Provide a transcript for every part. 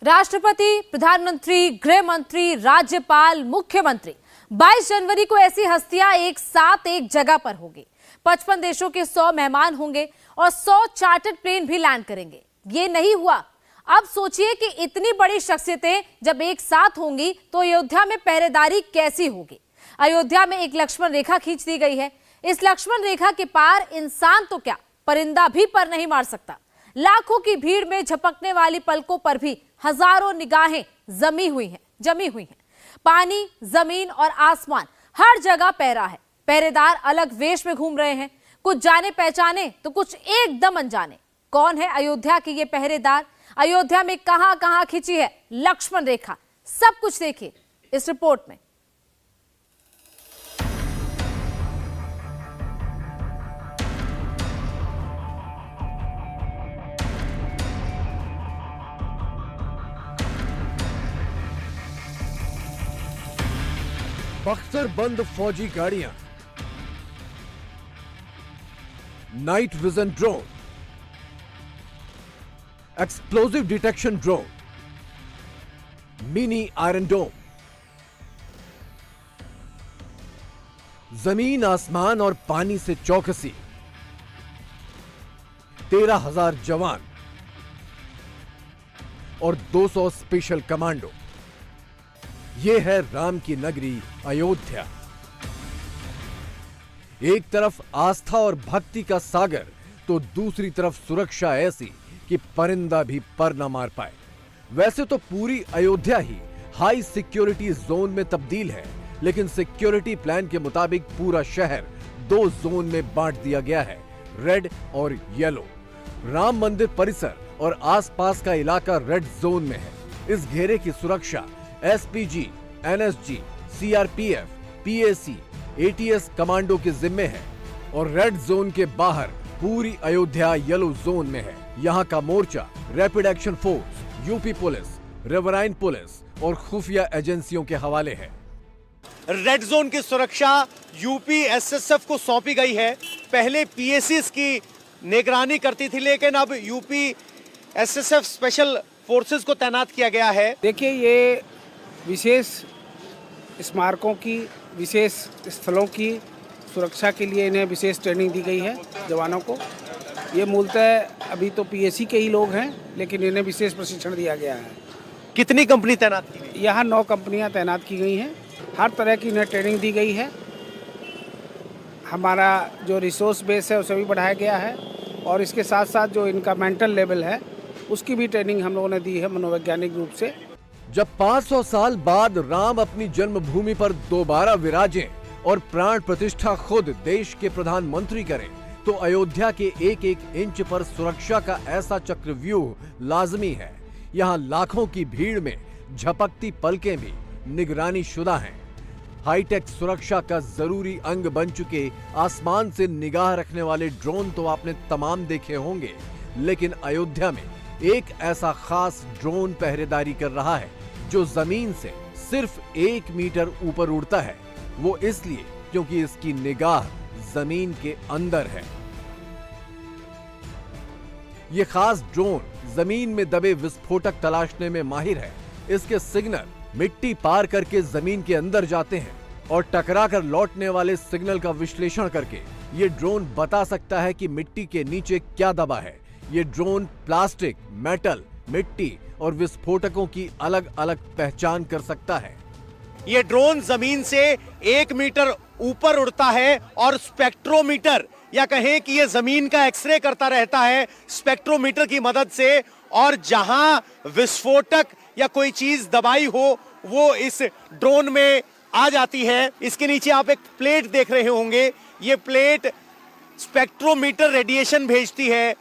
राष्ट्रपति, प्रधानमंत्री, गृह मंत्री, राज्यपाल, मुख्यमंत्री 22 जनवरी को ऐसी हस्तियां एक साथ एक जगह पर होंगी। 55 देशों के 100 मेहमान होंगे और 100 चार्टर्ड प्लेन भी लैंड करेंगे। ये नहीं हुआ। अब सोचिए कि इतनी बड़ी शख्सियतें जब एक साथ होंगी तो अयोध्या में पहरेदारी कैसी होगी। अयोध्या में एक लक्ष्मण रेखा खींच दी गई है। इस लक्ष्मण रेखा के पार इंसान तो क्या, परिंदा भी पर नहीं मार सकता। लाखों की भीड़ में झपकने वाली पलकों पर भी हजारों निगाहें जमी हुई हैं। पानी, जमीन और आसमान हर जगह पहरा है। पहरेदार अलग वेश में घूम रहे हैं, कुछ जाने पहचाने तो कुछ एकदम अनजाने। कौन है अयोध्या के ये पहरेदार? अयोध्या में कहां कहां खिंची है लक्ष्मण रेखा, सब कुछ देखिए इस रिपोर्ट में। बख्तर बंद फौजी गाड़ियां, night vision drone, explosive detection drone, mini iron dome, जमीन, आसमान और पानी से चौकसी, 13,000 जवान और 200 स्पेशल कमांडो। यह है राम की नगरी अयोध्या। एक तरफ आस्था और भक्ति का सागर तो दूसरी तरफ सुरक्षा ऐसी कि परिंदा भी पर न मार पाए। वैसे तो पूरी अयोध्या ही हाई सिक्योरिटी जोन में तब्दील है, लेकिन सिक्योरिटी प्लान के मुताबिक पूरा शहर 2 जोन में बांट दिया गया है, रेड और येलो। राम मंदिर परिसर और आसपास का इलाका रेड जोन में है। इस घेरे की सुरक्षा SPG, NSG, CRPF, PAC, ATS commando के जिम्मे है और रेड जोन के बाहर पूरी अयोध्या येलो जोन में है। यहाँ का मोर्चा rapid action force, UP police, riverine police और खुफिया एजेंसियों के हवाले है। रेड जोन की सुरक्षा यूपी एसएसएफ को सौंपी गई है। पहले पीएसीज की निगरानी करती थी, लेकिन अब यूपी एसएसएफ स्पेशल फोर्सेस को तैनात किया गया है। देखिए, ये विशेष स्मारकों की, विशेष स्थलों की सुरक्षा के लिए इन्हें विशेष ट्रेनिंग दी गई है जवानों को। ये मूलतः अभी तो पीएसी के ही लोग हैं, लेकिन इन्हें विशेष प्रशिक्षण दिया गया है। कितनी कंपनी तैनात की गई? यहाँ 9 कंपनियाँ तैनात की गई हैं। हर तरह की इन्हें ट्रेनिंग दी गई है। हमारा जो रिसोर्स बेस है उसे भी बढ़ाया गया है और इसके साथ साथ जो इनका मेंटल लेवल है उसकी भी ट्रेनिंग हम लोगों ने दी है मनोवैज्ञानिक रूप से। जब 500 साल बाद राम अपनी जन्मभूमि पर दोबारा विराजें और प्राण प्रतिष्ठा खुद देश के प्रधानमंत्री करें, तो अयोध्या के एक एक इंच पर सुरक्षा का ऐसा चक्रव्यूह लाजमी है। यहाँ लाखों की भीड़ में झपकती पलकें भी निगरानी शुदा हैं। हाईटेक सुरक्षा का जरूरी अंग बन चुके आसमान से निगाह रखने वाले ड्रोन तो आपने तमाम देखे होंगे, लेकिन अयोध्या में एक ऐसा खास ड्रोन पहरेदारी कर रहा है जो जमीन से सिर्फ 1 मीटर ऊपर उड़ता है। वो इसलिए क्योंकि इसकी निगाह जमीन के अंदर है। ये खास ड्रोन जमीन में दबे विस्फोटक तलाशने में माहिर है। इसके सिग्नल मिट्टी पार करके जमीन के अंदर जाते हैं और टकरा कर लौटने वाले सिग्नल का विश्लेषण करके ये ड्रोन बता सकता है कि मिट्टी के नीचे क्या दबा है। ये ड्रोन प्लास्टिक, मेटल, मिट्टी और विस्फोटकों की अलग अलग पहचान कर सकता है। ये ड्रोन जमीन से 1 मीटर ऊपर उड़ता है और स्पेक्ट्रोमीटर, या कहें कि ये जमीन का एक्सरे करता रहता है स्पेक्ट्रोमीटर की मदद से, और जहां विस्फोटक या कोई चीज दबाई हो वो इस ड्रोन में आ जाती है। इसके नीचे आप एक प्लेट देख रहे होंगे। ये प्लेट स्पेक्ट्रोमीटर रेडिएशन भेजती है।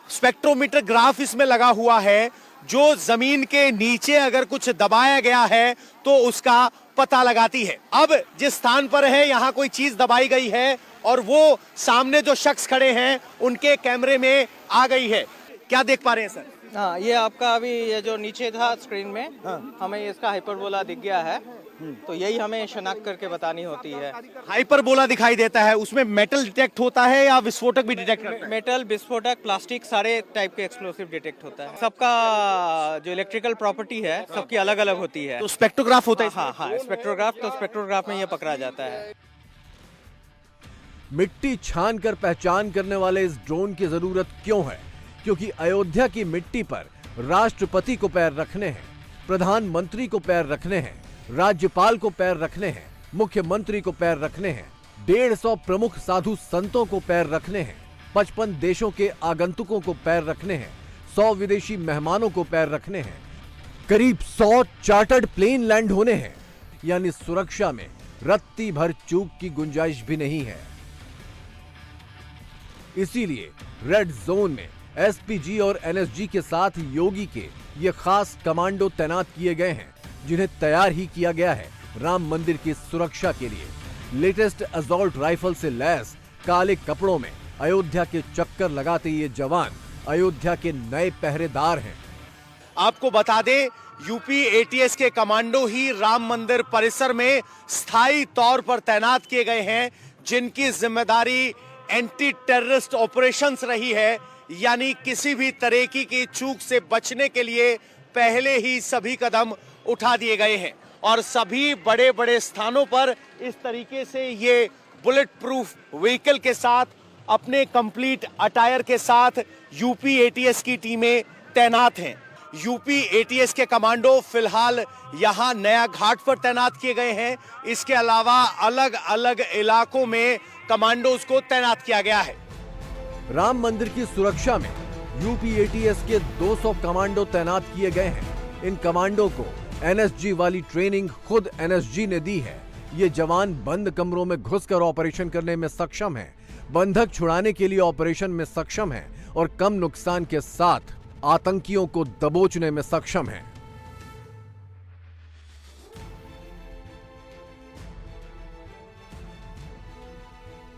स्पेक्ट्रोमीटर ग्राफ इसमें लगा हुआ है, जो जमीन के नीचे अगर कुछ दबाया गया है तो उसका पता लगाती है। अब जिस स्थान पर है यहाँ कोई चीज दबाई गई है और वो सामने जो शख्स खड़े हैं उनके कैमरे में आ गई है। क्या देख पा रहे हैं सर? हाँ, ये आपका अभी ये जो नीचे था स्क्रीन में, हमें इसका हाइपरबोला दिख गया है। तो यही हमें शनाख्त करके बतानी होती है। हाइपरबोला दिखाई देता है, उसमें मेटल डिटेक्ट होता है या विस्फोटक भी डिटेक्ट करता है? मेटल, विस्फोटक, प्लास्टिक सारे टाइप के एक्सप्लोसिव डिटेक्ट होता है। सबका जो इलेक्ट्रिकल प्रॉपर्टी है सबकी अलग अलग होती है। तो स्पेक्ट्रोग्राफ होता है? हाँ हाँ, स्पेक्ट्रोग्राफ, तो स्पेक्ट्रोग्राफ में ये पकड़ा जाता है। मिट्टी छान कर पहचान करने वाले इस ड्रोन की जरूरत क्यों है? क्योंकि अयोध्या की मिट्टी पर राष्ट्रपति को पैर रखने हैं, प्रधानमंत्री को पैर रखने हैं, राज्यपाल को पैर रखने हैं, मुख्यमंत्री को पैर रखने हैं, 150 प्रमुख साधु संतों को पैर रखने हैं, 55 देशों के आगंतुकों को पैर रखने हैं, 100 विदेशी मेहमानों को पैर रखने हैं, करीब 100 चार्टर्ड प्लेन लैंड होने हैं। यानी सुरक्षा में रत्ती भर चूक की गुंजाइश भी नहीं है। इसीलिए रेड जोन में एसपीजी और एनएसजी के साथ योगी के ये खास कमांडो तैनात किए गए हैं, जिन्हें तैयार ही किया गया है राम मंदिर की सुरक्षा के लिए। लेटेस्ट असॉल्ट राइफल से लैस काले कपड़ों में अयोध्या के चक्कर लगाते ये जवान अयोध्या के नए पहरेदार हैं। आपको बता दें, यूपी एटीएस के कमांडो ही राम मंदिर परिसर में स्थायी तौर पर तैनात किए गए हैं, जिनकी जिम्मेदारी एंटी टेररिस्ट ऑपरेशंस रही है। यानी किसी भी तरह की चूक से बचने के लिए पहले ही सभी कदम उठा दिए गए हैं और सभी बड़े बड़े स्थानों पर इस तरीके से ये बुलेट प्रूफ व्हीकल के साथ अपने कंप्लीट अटायर के साथ यूपी एटीएस की टीमें तैनात हैं। यूपी एटीएस के कमांडो फिलहाल यहां नया घाट पर तैनात किए गए हैं। इसके अलावा अलग अलग इलाकों में कमांडोज को तैनात किया गया है। राम मंदिर की सुरक्षा में यूपी एटीएस के 200 कमांडो तैनात किए गए हैं। इन कमांडो को एनएसजी वाली ट्रेनिंग खुद एनएसजी ने दी है। ये जवान बंद कमरों में घुसकर ऑपरेशन करने में सक्षम हैं, बंधक छुड़ाने के लिए ऑपरेशन में सक्षम हैं और कम नुकसान के साथ आतंकियों को दबोचने में सक्षम हैं।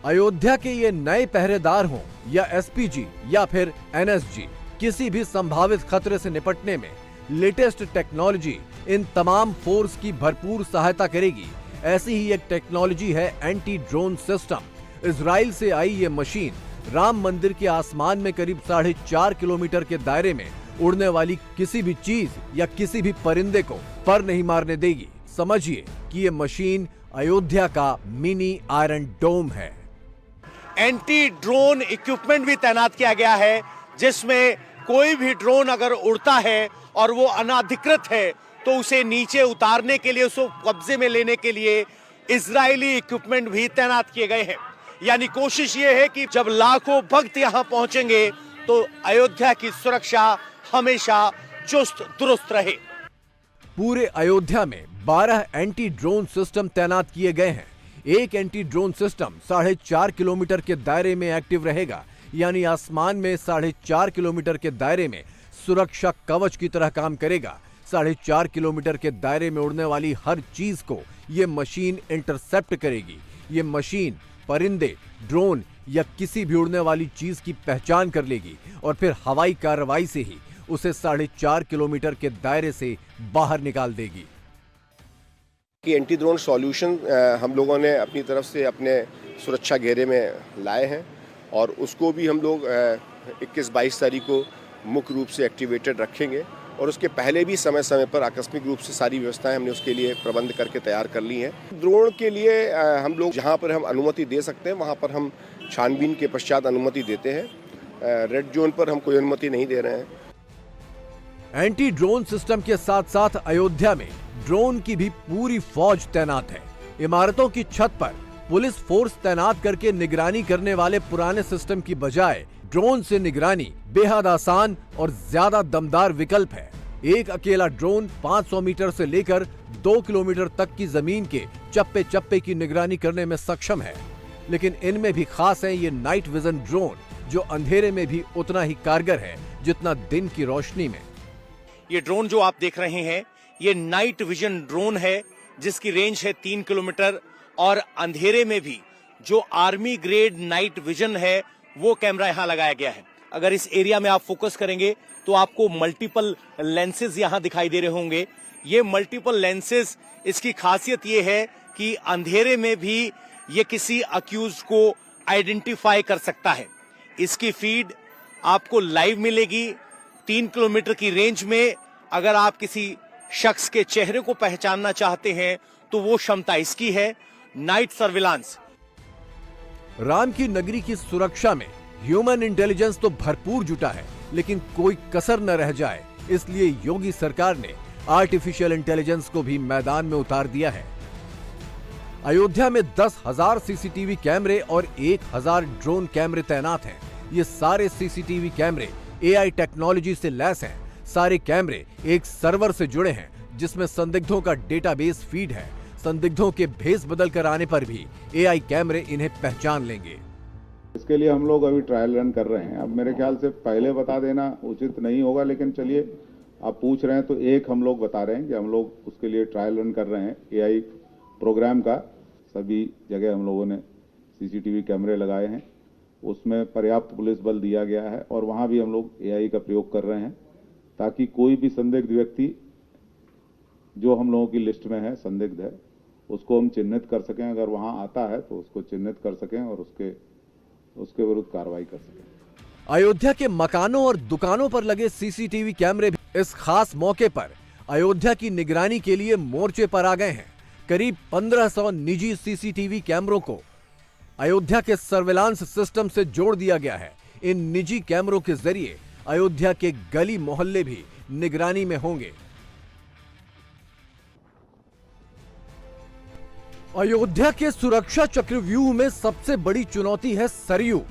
अयोध्या के ये नए पहरेदार हों या एसपीजी या फिर एनएसजी, किसी भी संभावित खतरे से निपटने में लेटेस्ट टेक्नोलॉजी इन तमाम फोर्स की भरपूर सहायता करेगी। ऐसी ही एक टेक्नोलॉजी है एंटी ड्रोन सिस्टम। इजराइल से आई ये मशीन राम मंदिर के आसमान में करीब 4.5 किलोमीटर के दायरे में उड़ने वाली किसी भी चीज या किसी भी परिंदे को पर नहीं मारने देगी। समझिए कि ये मशीन अयोध्या का मिनी आयरन डोम है। एंटी ड्रोन इक्विपमेंट भी तैनात किया गया है, जिसमें कोई भी ड्रोन अगर उड़ता है और वो अनाधिकृत है तो उसे नीचे उतारने के लिए, उसको कब्जे में लेने के लिए इजरायली इक्विपमेंट भी तैनात किए गए हैं। यानी कोशिश ये है कि जब लाखों भक्त यहां पहुंचेंगे तो अयोध्या की सुरक्षा हमेशा चुस्त दुरुस्त रहे। पूरे अयोध्या में 12 एंटी ड्रोन सिस्टम तैनात किए गए हैं। एक एंटी ड्रोन सिस्टम 4.5 किलोमीटर के दायरे में एक्टिव रहेगा, यानी आसमान में 4.5 किलोमीटर के दायरे में सुरक्षा कवच की तरह काम करेगा। 4.5 किलोमीटर के दायरे में उड़ने वाली हर चीज को यह मशीन इंटरसेप्ट करेगी। ये मशीन परिंदे, ड्रोन या किसी भी उड़ने वाली चीज की पहचान कर लेगी और फिर हवाई कार्रवाई से ही उसे 4.5 किलोमीटर के दायरे से बाहर निकाल देगी। कि एंटी ड्रोन सॉल्यूशन हम लोगों ने अपनी तरफ से अपने सुरक्षा घेरे में लाए हैं और उसको भी हम लोग 21-22 तारीख को मुख्य रूप से एक्टिवेटेड रखेंगे और उसके पहले भी समय समय पर आकस्मिक रूप से सारी व्यवस्थाएं हमने उसके लिए प्रबंध करके तैयार कर ली हैं। ड्रोन के लिए हम लोग जहां पर हम अनुमति दे सकते हैं वहां पर हम छानबीन के पश्चात अनुमति देते हैं। रेड जोन पर हम कोई अनुमति नहीं दे रहे हैं। एंटी ड्रोन सिस्टम के साथ साथ अयोध्या में ड्रोन की भी पूरी फौज तैनात है। इमारतों की छत पर पुलिस फोर्स तैनात करके निगरानी करने वाले पुराने सिस्टम की बजाय ड्रोन से निगरानी बेहद आसान और ज्यादा दमदार विकल्प है। एक अकेला ड्रोन 500 मीटर से लेकर 2 किलोमीटर तक की जमीन के चप्पे चप्पे की निगरानी करने में सक्षम है। लेकिन इनमें भी खास है ये नाइट विजन ड्रोन, जो अंधेरे में भी उतना ही कारगर है जितना दिन की रोशनी में। ये ड्रोन जो आप देख रहे हैं, ये नाइट विजन ड्रोन है, जिसकी रेंज है 3 किलोमीटर और अंधेरे में भी जो आर्मी ग्रेड नाइट विजन है वो कैमरा यहां लगाया गया है। अगर इस एरिया में आप फोकस करेंगे तो आपको मल्टीपल लेंसेज यहां दिखाई दे रहे होंगे। ये मल्टीपल लेंसेज, इसकी खासियत ये है कि अंधेरे में भी ये किसी अक्यूज को आइडेंटिफाई कर सकता है। इसकी फीड आपको लाइव मिलेगी 3 किलोमीटर की रेंज में। अगर आप किसी शख्स के चेहरे को पहचानना चाहते हैं तो वो क्षमता इसकी है। Night surveillance. राम की नगरी की सुरक्षा में ह्यूमन इंटेलिजेंस तो भरपूर जुटा है, लेकिन कोई कसर न रह जाए, इसलिए योगी सरकार ने आर्टिफिशियल इंटेलिजेंस को भी मैदान में उतार दिया है। अयोध्या में 10,000 सीसीटीवी कैमरे और 1,000 ड्रोन कैमरे तैनात हैं। ये सारे सीसीटीवी कैमरे एआई टेक्नोलॉजी से लैस हैं। सारे कैमरे एक सर्वर से जुड़े हैं जिसमें संदिग्धों का डेटाबेस फीड है। संदिग्धों के भेस बदल कर आने पर भी एआई कैमरे इन्हें पहचान लेंगे। इसके लिए हम लोग अभी ट्रायल रन कर रहे हैं। अब मेरे ख्याल से पहले बता देना उचित नहीं होगा, लेकिन चलिए आप पूछ रहे हैं तो एक हम लोग बता रहे हैं कि हम लोग उसके लिए ट्रायल रन कर रहे हैं एआई प्रोग्राम का। सभी जगह हम लोगों ने सीसीटीवी कैमरे लगाए हैं, उसमें पर्याप्त पुलिस बल दिया गया है और वहां भी हम लोग एआई का प्रयोग कर रहे हैं ताकि कोई भी संदिग्ध व्यक्ति जो हम लोगों की लिस्ट में है, संदिग्ध है, उसको हम चिन्हित कर सकें। अगर वहां आता है तो उसको चिन्हित कर सकें और उसके विरुद्ध कार्रवाई कर सकें। अयोध्या के मकानों और दुकानों पर लगे सीसीटीवी कैमरे भी इस खास मौके पर अयोध्या की निगरानी के लिए मोर्चे पर आ गए हैं। करीब 1500 निजी सीसीटीवी कैमरों को अयोध्या के सर्विलांस सिस्टम से जोड़ दिया गया है। इन निजी कैमरों के जरिए अयोध्या के गली मोहल्ले भी निगरानी में होंगे। अयोध्या के सुरक्षा चक्रव्यूह में सबसे बड़ी चुनौती है सरयू।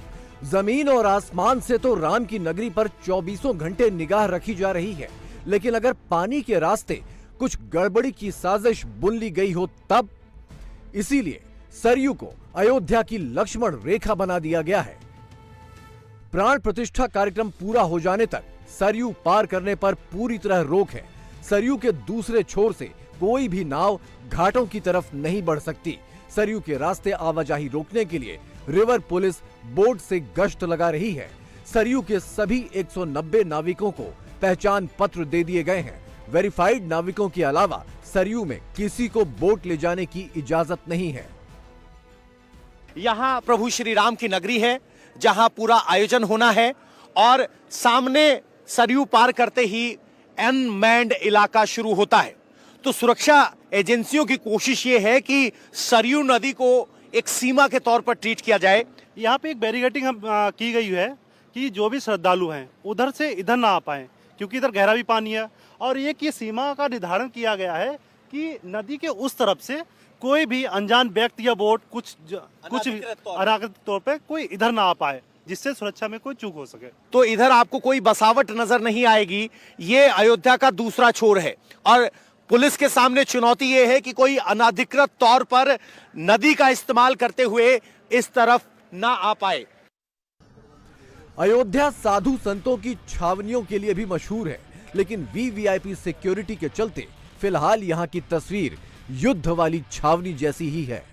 जमीन और आसमान से तो राम की नगरी पर 24 घंटे निगाह रखी जा रही है, लेकिन अगर पानी के रास्ते कुछ गड़बड़ी की साजिश बुन ली गई हो तब। इसीलिए सरयू को अयोध्या की लक्ष्मण रेखा बना दिया गया है। प्राण प्रतिष्ठा कार्यक्रम पूरा हो जाने तक सरयू पार करने पर पूरी तरह रोक है। सरयू के दूसरे छोर से कोई भी नाव घाटों की तरफ नहीं बढ़ सकती। सरयू के रास्ते आवाजाही रोकने के लिए रिवर पुलिस बोट से गश्त लगा रही है। सरयू के सभी 190 नाविकों को पहचान पत्र दे दिए गए हैं। वेरीफाइड नाविकों के अलावा सरयू में किसी को बोट ले जाने की इजाजत नहीं है। यहां प्रभु श्री राम की नगरी है जहां पूरा आयोजन होना है और सामने सरयू पार करते ही अनमैन्ड इलाका शुरू होता है। तो सुरक्षा एजेंसियों की कोशिश ये है कि सरयू नदी को एक सीमा के तौर पर ट्रीट किया जाए। यहाँ पे एक बैरिकेडिंग की गई है कि जो भी श्रद्धालु हैं उधर से इधर ना आ पाए, क्योंकि इधर गहरा भी पानी है। और एक ये सीमा का निर्धारण किया गया है कि नदी के उस तरफ से कोई भी अनजान व्यक्ति या बोट कुछ अनाधिकृत तौर पे कोई इधर ना आ पाए, जिससे सुरक्षा में कोई चूक हो सके। तो इधर आपको कोई बसावट नजर नहीं आएगी। ये अयोध्या का दूसरा छोर है और पुलिस के सामने चुनौती ये है कि कोई अनाधिकृत तौर पर नदी का इस्तेमाल करते हुए इस तरफ ना आ पाए। अयोध्या साधु संतों की छावनियों के लिए भी मशहूर है, लेकिन वीवीआईपी सिक्योरिटी के चलते फिलहाल यहां की तस्वीर युद्ध वाली छावनी जैसी ही है।